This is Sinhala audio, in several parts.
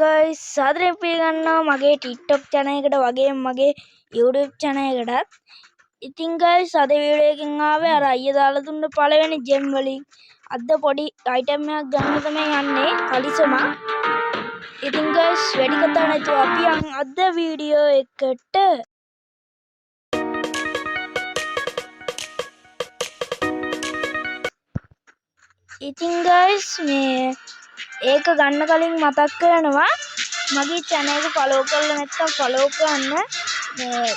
guys, සාදරයෙන් පිළිගන්නවා මගේ TikTok channel එකට වගේම මගේ YouTube channel එකටත්. ඉතින් guys අද වීඩියෝ එකකින් ආවේ අර අයියා දාලා දුන්න පළවෙනි gem වලින් අද පොඩි item එකක් ගන්න තමයි යන්නේ කලිසම. ඉතින් guys වැඩි කතා නැතුව අපි යන් අද වීඩියෝ එකට. ඉතින් guys මේ ඒක ගන්න කලින් මතක් කරනවා මගේ channel එක follow කරලා නැත්නම් follow කරන්න. මේ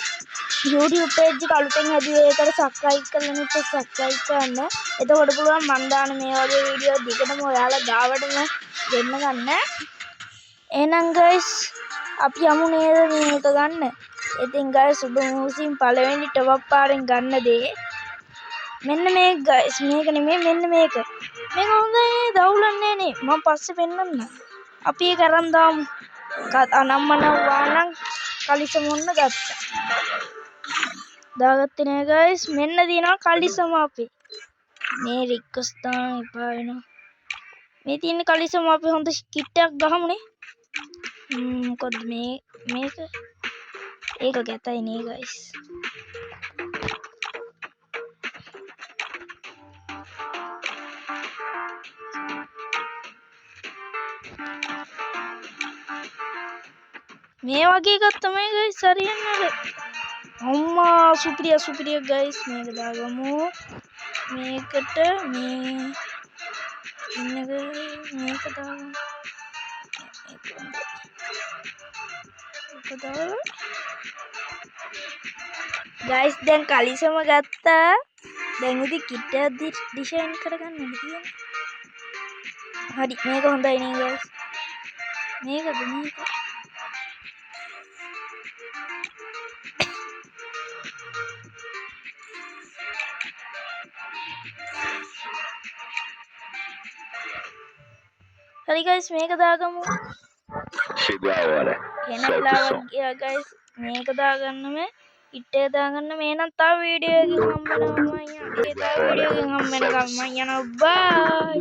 YouTube page එක අලුතෙන් හැදුවේ ඒකට subscribe කරලා නැත්නම් subscribe කරන්න. එතකොට පුළුවන් මම දාන මේ වගේ වීඩියෝ දිගටම ඔයාලා ගාවටම දෙන්න ගන්න. එහෙනම් guys අපි යමු නේද මේක ගන්න. ඉතින් guys සුබ මුසින් පළවෙනි top up පාරෙන් ගන්න දේ මෙන්න මේක guys. මේක නෙමෙයි මෙන්න මේක. මේක හොඳයි දවුලන්නේ නේ. මම පස්සේ පෙන්නන්න. අපි ඒක අරන් දාමු. අනම්මන වානම් කලිසම ඔන්න ගත්තා. දාගත්තේ නේ guys. මෙන්න දිනවා කලිසම අපි. මේ රික්වෙස්ට් දාන්න එපා වෙනවා. මේ තියෙන කලිසම අපි හොඳ කිට් එකක් ගහමුනේ. මොකද මේක ඒක ගැතයි නේ guys. මේ වගේ එකක් තමයි guys හරියන්නේ. අම්මා සුපිරිය guys. මේක දාගමු. මේකට මේක දාගමු. guys දැන් කලිසම ගත්තා. දැන් ඉතින් කිට් එක ඩිසයින් කරගන්න ඕනේ. හරි මේක හොඳයි නේ guys. මේක හරි guys මේක දාගමු. guys මේක දාගන්න මේ කිට් එක දාගන්න මේ නම් තව වීඩියෝ එකකින් හම්බ වෙනවා. මම යනවා. බයි.